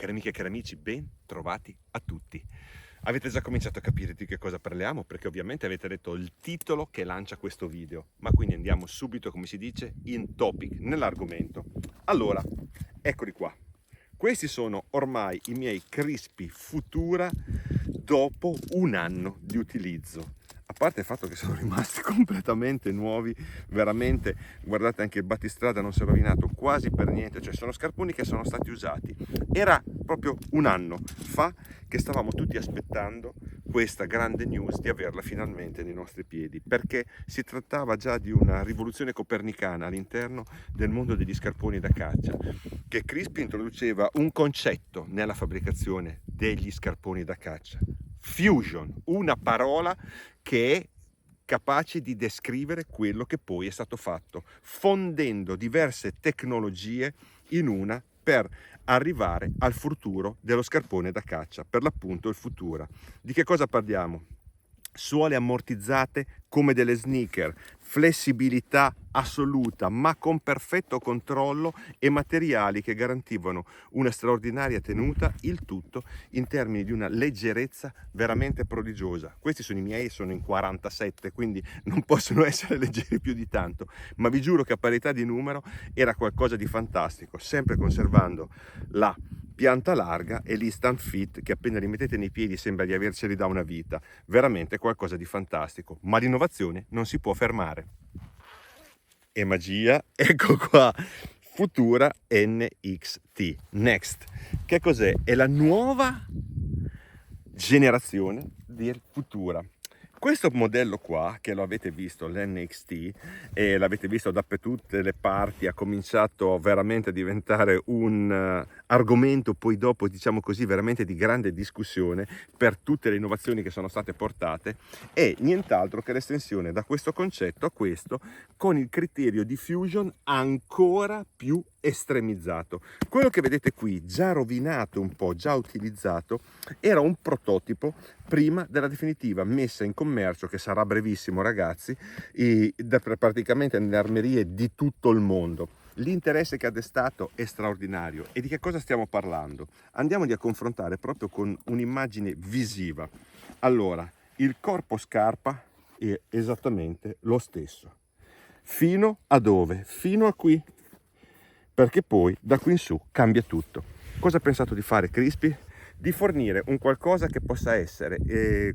Cari amiche e cari amici, ben trovati a tutti. Avete già cominciato a capire di che cosa parliamo? Perché ovviamente avete letto il titolo che lancia questo video, ma quindi andiamo subito, come si dice, in topic, nell'argomento. Allora, eccoli qua. Questi sono ormai i miei Crispy Futura dopo un anno di utilizzo. A parte il fatto che sono rimasti completamente nuovi, veramente, guardate anche il battistrada non si è rovinato quasi per niente, cioè sono scarponi che sono stati usati. Era proprio un anno fa che stavamo tutti aspettando questa grande news di averla finalmente nei nostri piedi, perché si trattava già di una rivoluzione copernicana all'interno del mondo degli scarponi da caccia, che Crispy introduceva un concetto nella fabbricazione degli scarponi da caccia. Fusion, una parola che è capace di descrivere quello che poi è stato fatto, fondendo diverse tecnologie in una per arrivare al futuro dello scarpone da caccia, per l'appunto il Futura. Di che cosa parliamo? Suole ammortizzate come delle sneaker, flessibilità assoluta ma con perfetto controllo e materiali che garantivano una straordinaria tenuta, il tutto in termini di una leggerezza veramente prodigiosa. Questi sono i miei, sono in 47, quindi non possono essere leggeri più di tanto, ma vi giuro che a parità di numero era qualcosa di fantastico, sempre conservando la pianta larga e l'instant fit che appena li mettete nei piedi sembra di averceli da una vita, veramente qualcosa di fantastico, ma l'innovazione non si può fermare. E magia, ecco qua, Futura NXT, Next. Che cos'è? È la nuova generazione del Futura. Questo modello qua, che lo avete visto, l'NXT, e l'avete visto da tutte le parti, ha cominciato veramente a diventare un argomento poi dopo, diciamo così, veramente di grande discussione per tutte le innovazioni che sono state portate, è nient'altro che l'estensione da questo concetto a questo, con il criterio di fusion ancora più estremizzato. Quello che vedete qui, già rovinato un po', già utilizzato, era un prototipo prima della definitiva messa in commercio, che sarà brevissimo ragazzi, praticamente nelle armerie di tutto il mondo. L'interesse che ha destato è straordinario. E di che cosa stiamo parlando? Andiamoli a confrontare proprio con un'immagine visiva. Allora, il corpo scarpa è esattamente lo stesso. Fino a dove? Fino a qui. Perché poi da qui in su cambia tutto. Cosa ha pensato di fare Crispy? Di fornire un qualcosa che possa essere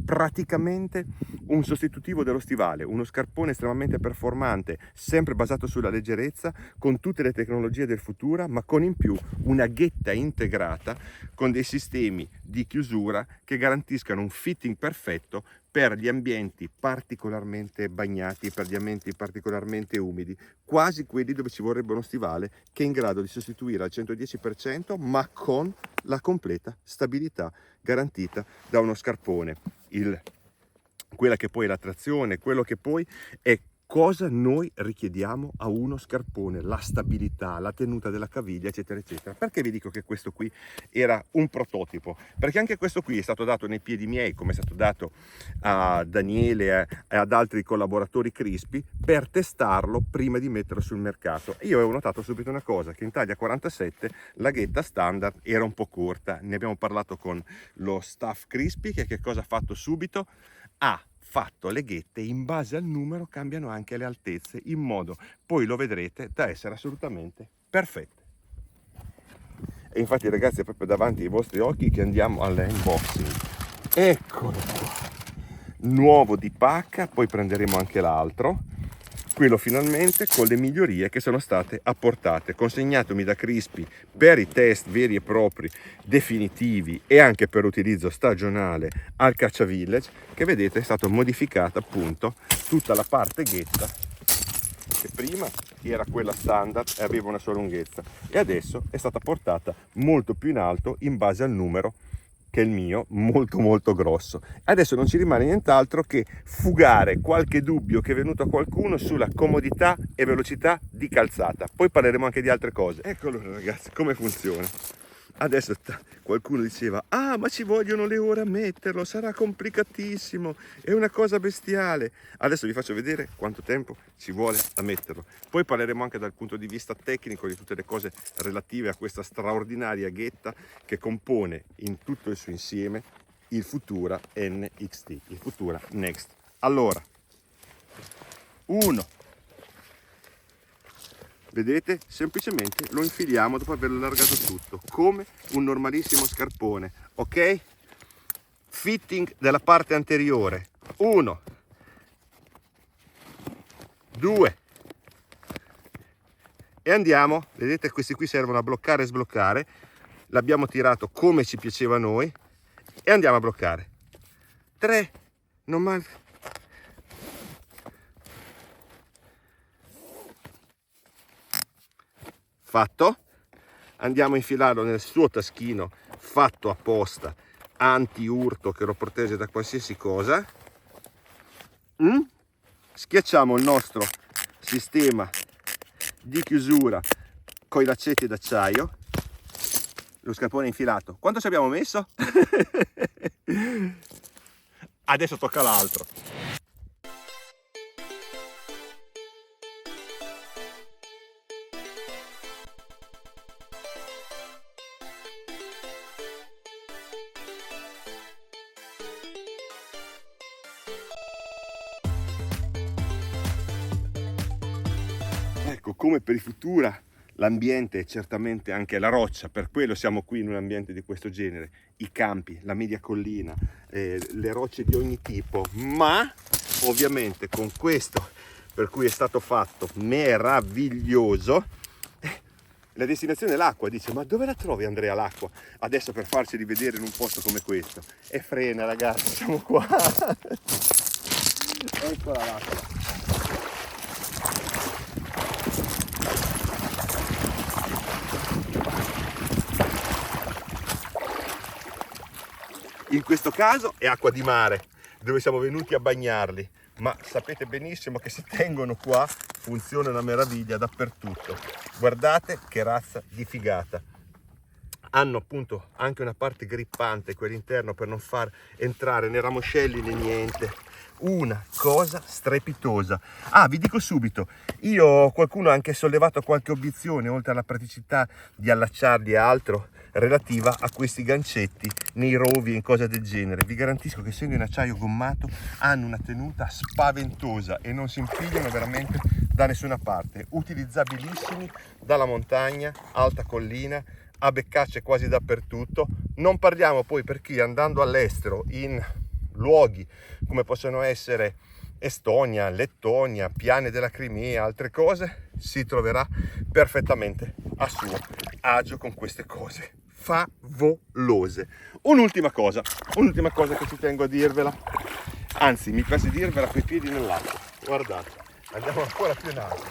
praticamente un sostitutivo dello stivale, uno scarpone estremamente performante, sempre basato sulla leggerezza, con tutte le tecnologie del Futura, ma con in più una ghetta integrata con dei sistemi di chiusura che garantiscano un fitting perfetto per gli ambienti particolarmente bagnati, per gli ambienti particolarmente umidi, quasi quelli dove ci vorrebbe uno stivale che è in grado di sostituire al 110%, ma con la completa stabilità garantita da uno scarpone. Quella che poi è la trazione, quello che poi è cosa noi richiediamo a uno scarpone, la stabilità, la tenuta della caviglia, eccetera, eccetera. Perché vi dico che questo qui era un prototipo? Perché anche questo qui è stato dato nei piedi miei, come è stato dato a Daniele e ad altri collaboratori Crispy, per testarlo prima di metterlo sul mercato. Io avevo notato subito una cosa, che in taglia 47 la ghetta standard era un po' corta. Ne abbiamo parlato con lo staff Crispy, che cosa ha fatto subito? Ha fatto le ghette in base al numero, cambiano anche le altezze, in modo, poi lo vedrete, da essere assolutamente perfette. E infatti ragazzi è proprio davanti ai vostri occhi che andiamo all'unboxing. Eccolo qua, nuovo di pacca, poi prenderemo anche l'altro, quello finalmente con le migliorie che sono state apportate, consegnatomi da Crispy per i test veri e propri, definitivi e anche per utilizzo stagionale al Caccia Village, che vedete è stato modificata appunto tutta la parte ghetta, che prima era quella standard e aveva una sola lunghezza, e adesso è stata portata molto più in alto in base al numero, che è il mio, molto molto grosso. Adesso non ci rimane nient'altro che fugare qualche dubbio che è venuto a qualcuno sulla comodità e velocità di calzata. Poi parleremo anche di altre cose. Eccolo ragazzi come funziona. Adesso qualcuno diceva, ah, ma ci vogliono le ore a metterlo, sarà complicatissimo, è una cosa bestiale. Adesso vi faccio vedere quanto tempo ci vuole a metterlo. Poi parleremo anche dal punto di vista tecnico di tutte le cose relative a questa straordinaria ghetta che compone in tutto il suo insieme il Futura NXT, il Futura Next. Allora, 1. Vedete? Semplicemente lo infiliamo dopo averlo allargato tutto, come un normalissimo scarpone, ok? Fitting della parte anteriore. 1, 2. E andiamo, vedete, questi qui servono a bloccare e sbloccare. L'abbiamo tirato come ci piaceva a noi e andiamo a bloccare. 3, non manca. Fatto. Andiamo a infilarlo nel suo taschino fatto apposta, anti-urto, che lo protege da qualsiasi cosa. Schiacciamo il nostro sistema di chiusura con i laccetti d'acciaio. Lo scarpone è infilato. Quanto ci abbiamo messo? Adesso tocca l'altro. Ecco, come per il Futura, l'ambiente è certamente anche la roccia, per quello siamo qui in un ambiente di questo genere, i campi, la media collina, le rocce di ogni tipo, ma ovviamente con questo per cui è stato fatto meraviglioso, la destinazione è l'acqua. Dice, ma dove la trovi Andrea l'acqua? Adesso per farci rivedere in un posto come questo. E frena ragazzi, siamo qua. Eccola l'acqua. In questo caso è acqua di mare, dove siamo venuti a bagnarli, ma sapete benissimo che se tengono qua funziona una meraviglia dappertutto. Guardate che razza di figata. Hanno appunto anche una parte grippante qui all'interno per non far entrare né ramoscelli né niente. Una cosa strepitosa. Vi dico subito, qualcuno ha anche sollevato qualche obiezione, oltre alla praticità di allacciarli e altro, relativa a questi gancetti nei rovi e in cose del genere. Vi garantisco che, essendo in acciaio gommato, hanno una tenuta spaventosa e non si impigliano veramente da nessuna parte. Utilizzabilissimi dalla montagna, alta collina, a beccacce quasi dappertutto. Non parliamo poi per chi, andando all'estero in luoghi come possono essere Estonia, Lettonia, piane della Crimea, altre cose, si troverà perfettamente a suo agio con queste cose favolose. Un'ultima cosa che ci tengo a dirvela, anzi mi piace dirvela coi piedi nell'acqua. Guardate, andiamo ancora più in alto.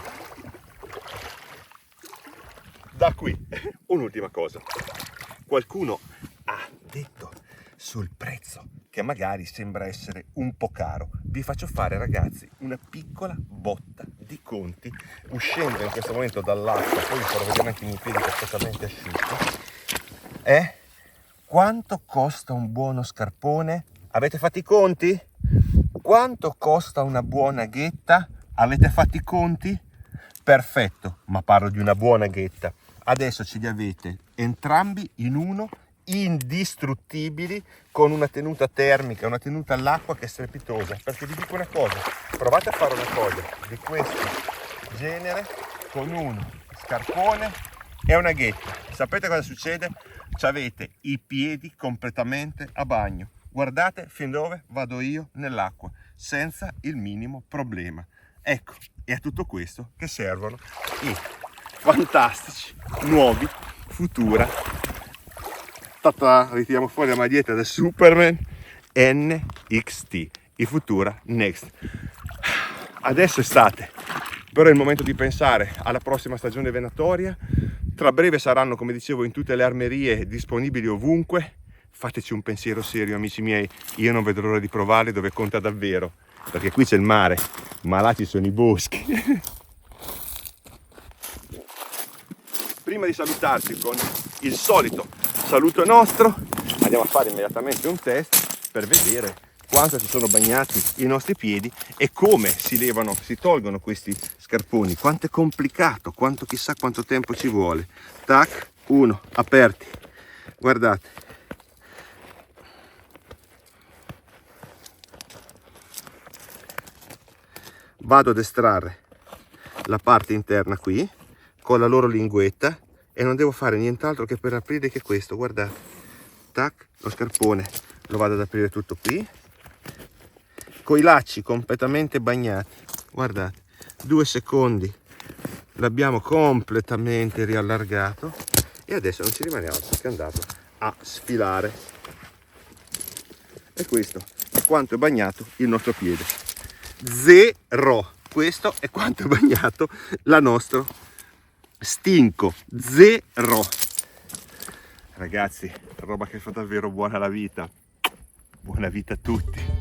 Da qui, un'ultima cosa. Qualcuno ha detto sul prezzo che magari sembra essere un po' caro. Vi faccio fare, ragazzi, una piccola botta di conti uscendo in questo momento dall'acqua. Poi vi farò vedere anche i miei piedi perfettamente asciutti. Quanto costa un buono scarpone? Avete fatto i conti? Quanto costa una buona ghetta? Avete fatto i conti? Perfetto, ma parlo di una buona ghetta. Adesso ce li avete entrambi in uno, indistruttibili, con una tenuta termica, una tenuta all'acqua che è strepitosa. Perché vi dico una cosa, provate a fare una cosa di questo genere con uno scarpone e una ghetta. Sapete cosa succede? Avete i piedi completamente a bagno. Guardate fin dove vado io nell'acqua, senza il minimo problema. Ecco, è a tutto questo che servono i fantastici nuovi Futura. Ritiriamo fuori la maglietta da Superman NXT, i Futura Next. Adesso è estate, però è il momento di pensare alla prossima stagione venatoria. Tra breve saranno, come dicevo, in tutte le armerie, disponibili ovunque. Fateci un pensiero serio, amici miei, io non vedo l'ora di provarli dove conta davvero, perché qui c'è il mare, ma là ci sono i boschi. Prima di salutarci con il solito saluto nostro, andiamo a fare immediatamente un test per vedere quanto si sono bagnati i nostri piedi e come si levano, si tolgono questi scarponi, quanto è complicato, quanto chissà quanto tempo ci vuole. Tac, 1, aperti, guardate. Vado ad estrarre la parte interna qui con la loro linguetta e non devo fare nient'altro che per aprire che questo, guardate. Tac, lo scarpone lo vado ad aprire tutto qui con i lacci completamente bagnati, guardate, 2 secondi l'abbiamo completamente riallargato e adesso non ci rimane altro che andarlo a sfilare. E questo è quanto è bagnato il nostro piede. 0. Questo è quanto è bagnato la nostro stinco. 0. Ragazzi, roba che fa davvero buona la vita. Buona vita a tutti.